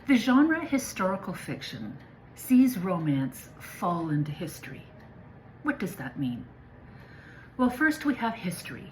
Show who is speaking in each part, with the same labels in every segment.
Speaker 1: The genre historical fiction sees romance fall into history. What does that mean? Well, first we have history,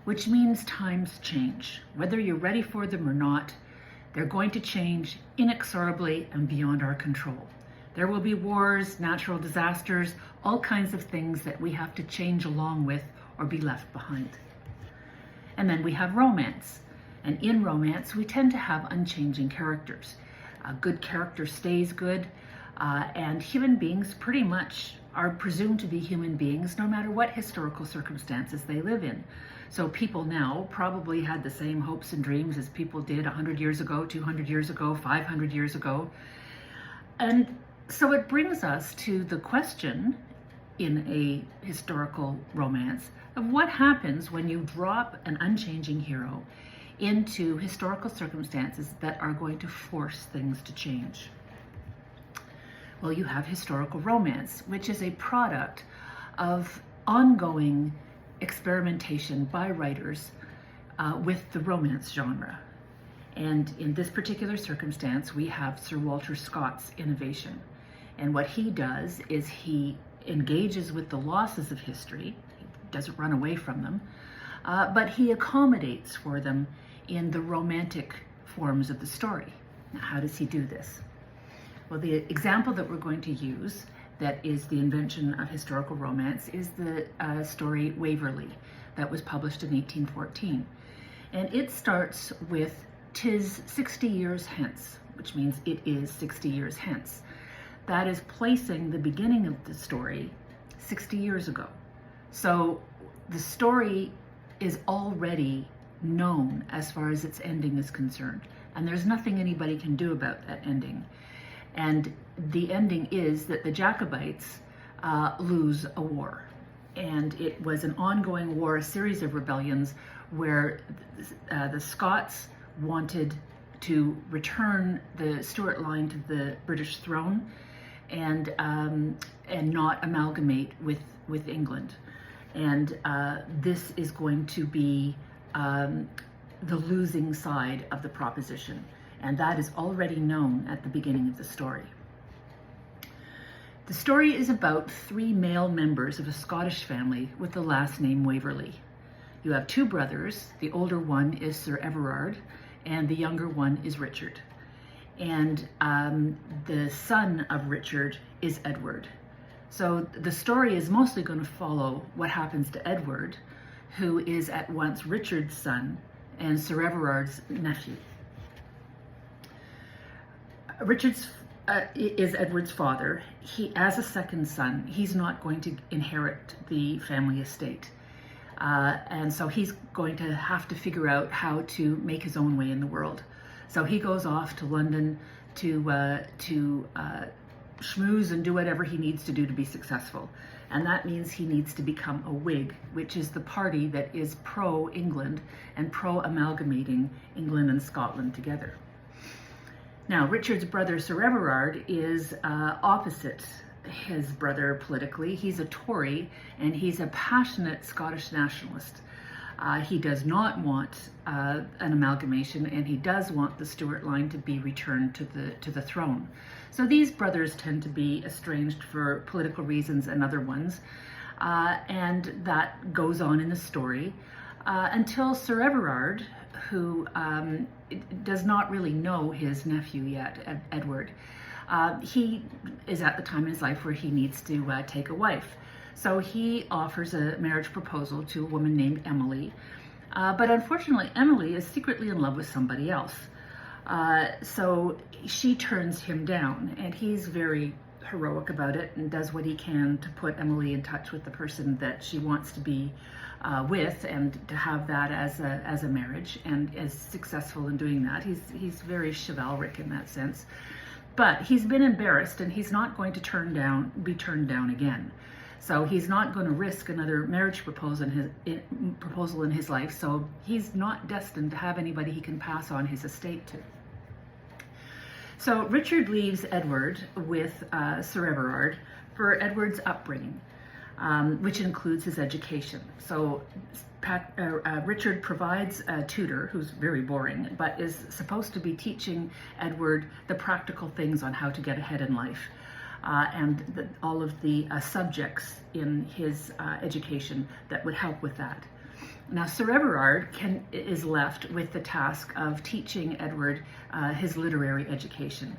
Speaker 1: which means times change. Whether you're ready for them or not, they're going to change inexorably and beyond our control. There will be wars, natural disasters, all kinds of things that we have to change along with or be left behind. And then we have romance. And in romance, we tend to have unchanging characters. A good character stays good, and human beings pretty much are presumed to be human beings no matter what historical circumstances they live in. So people now probably had the same hopes and dreams as people did 100 years ago, 200 years ago, 500 years ago. And so it brings us to the question in a historical romance of what happens when you drop an unchanging hero into historical circumstances that are going to force things to change. Well, you have historical romance, which is a product of ongoing experimentation by writers with the romance genre. And in this particular circumstance, we have Sir Walter Scott's innovation. And what he does is he engages with the losses of history, he doesn't run away from them, but he accommodates for them in the romantic forms of the story. Now, how does he do this? Well, the example that we're going to use that is the invention of historical romance is the story Waverley that was published in 1814. And it starts with "'Tis 60 years hence," which means it is 60 years hence. That is placing the beginning of the story 60 years ago. So the story is already known as far as its ending is concerned, and there's nothing anybody can do about that ending. And the ending is that the Jacobites lose a war, and it was an ongoing war, a series of rebellions where the Scots wanted to return the Stuart line to the British throne and not amalgamate with England. And this is going to be the losing side of the proposition, and that is already known at the beginning of the story. The story is about three male members of a Scottish family with the last name Waverley. You have two brothers. The older one is Sir Everard, and the younger one is Richard. And the son of Richard is Edward. So the story is mostly going to follow what happens to Edward, who is at once Richard's son and Sir Everard's nephew. Richard is Edward's father. He, as a second son, he's not going to inherit the family estate. And so he's going to have to figure out how to make his own way in the world. So he goes off to London to schmooze and do whatever he needs to do to be successful. And that means he needs to become a Whig, which is the party that is pro-England and pro-amalgamating England and Scotland together. Now, Richard's brother, Sir Everard, is opposite his brother politically. He's a Tory, and he's a passionate Scottish nationalist. He does not want an amalgamation, and he does want the Stuart line to be returned to the throne. So these brothers tend to be estranged for political reasons and other ones, and that goes on in the story until Sir Everard, who does not really know his nephew yet, Edward, he is at the time in his life where he needs to take a wife. So he offers a marriage proposal to a woman named Emily, but unfortunately Emily is secretly in love with somebody else. So she turns him down, and he's very heroic about it and does what he can to put Emily in touch with the person that she wants to be with, and to have that as a marriage, and is successful in doing that. He's very chivalric in that sense, but he's been embarrassed, and he's not going to be turned down again. So he's not going to risk another marriage proposal in his life, so he's not destined to have anybody he can pass on his estate to. So Richard leaves Edward with Sir Everard for Edward's upbringing. which includes his education. So Richard provides a tutor who's very boring, but is supposed to be teaching Edward the practical things on how to get ahead in life, and all of the subjects in his education that would help with that. Now, Sir Everard is left with the task of teaching Edward his literary education.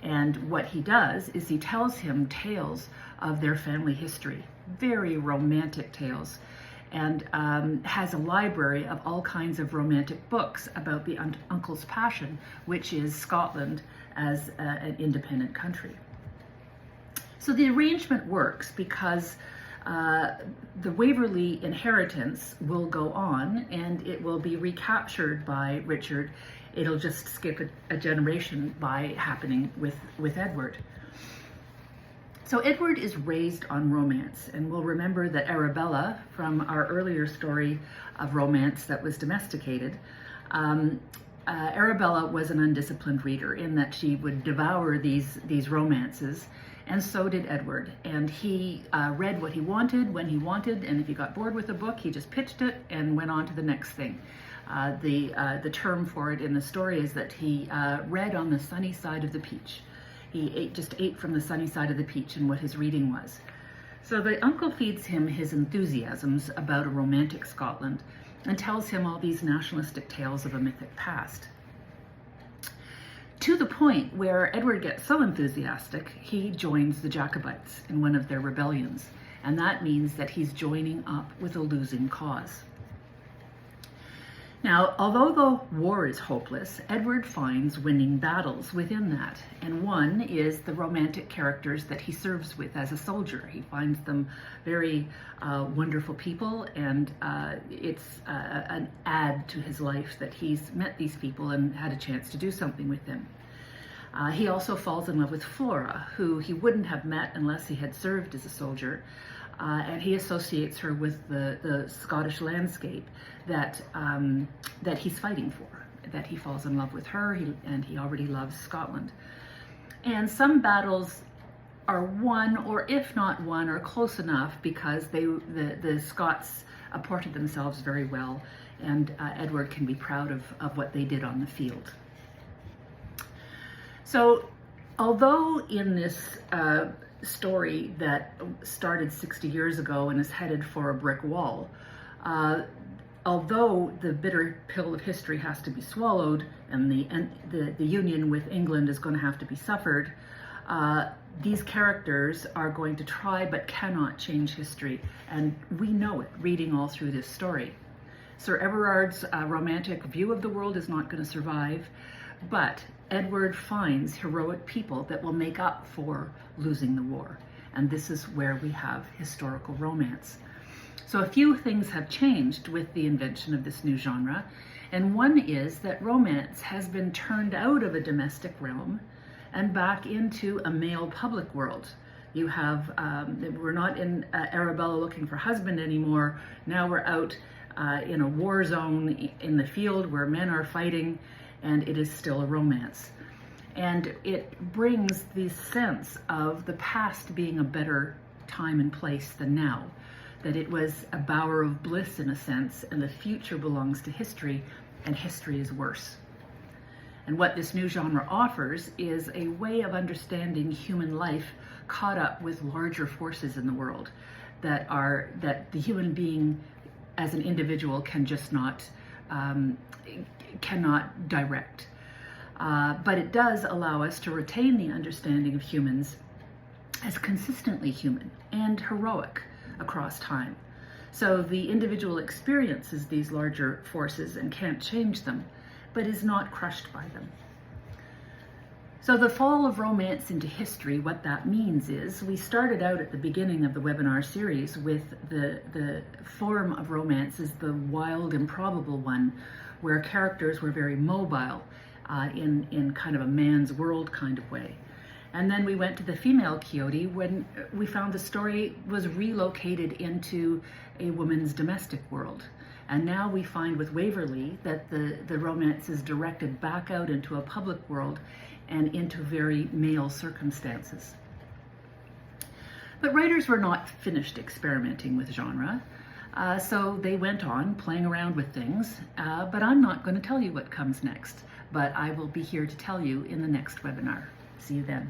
Speaker 1: And what he does is he tells him tales of their family history, very romantic tales, and has a library of all kinds of romantic books about the uncle's passion, which is Scotland as an independent country. So the arrangement works because the Waverley inheritance will go on, and it will be recaptured by Richard. It'll just skip a generation by happening with Edward. So Edward is raised on romance, and we'll remember that Arabella, from our earlier story of romance that was domesticated, Arabella was an undisciplined reader in that she would devour these romances, and so did Edward. And he read what he wanted when he wanted, and if he got bored with a book, he just pitched it and went on to the next thing. The term for it in the story is that he read on the sunny side of the peach. He just ate from the sunny side of the peach and what his reading was. So the uncle feeds him his enthusiasms about a romantic Scotland and tells him all these nationalistic tales of a mythic past. To the point where Edward gets so enthusiastic, he joins the Jacobites in one of their rebellions, and that means that he's joining up with a losing cause. Now, although the war is hopeless, Edward finds winning battles within that, and one is the romantic characters that he serves with as a soldier. He finds them very wonderful people, and it's an add to his life that he's met these people and had a chance to do something with them. He also falls in love with Flora, who he wouldn't have met unless he had served as a soldier. And he associates her with the Scottish landscape that he's fighting for, that he falls in love with her, and he already loves Scotland. And some battles are won, or if not won, are close enough because the Scots ported themselves very well, and Edward can be proud of what they did on the field. So, although in this story that started 60 years ago and is headed for a brick wall, although the bitter pill of history has to be swallowed and the union with England is going to have to be suffered, these characters are going to try but cannot change history, and we know it reading all through this story. Sir Everard's romantic view of the world is not going to survive, but Edward finds heroic people that will make up for losing the war. And this is where we have historical romance. So a few things have changed with the invention of this new genre. And one is that romance has been turned out of a domestic realm and back into a male public world. You have, we're not in Arabella looking for husband anymore. Now we're out in a war zone in the field where men are fighting, and it is still a romance. And it brings the sense of the past being a better time and place than now, that it was a bower of bliss in a sense, and the future belongs to history, and history is worse. And what this new genre offers is a way of understanding human life caught up with larger forces in the world that the human being as an individual can just not cannot direct. But it does allow us to retain the understanding of humans as consistently human and heroic across time. So the individual experiences these larger forces and can't change them, but is not crushed by them. So the fall of romance into history, what that means is we started out at the beginning of the webinar series with the form of romance is the wild, improbable one, where characters were very mobile in kind of a man's world kind of way. And then we went to the female Quixote when we found the story was relocated into a woman's domestic world. And now we find with Waverley that the romance is directed back out into a public world and into very male circumstances. But writers were not finished experimenting with genre, so they went on playing around with things, but I'm not going to tell you what comes next, but I will be here to tell you in the next webinar. See you then.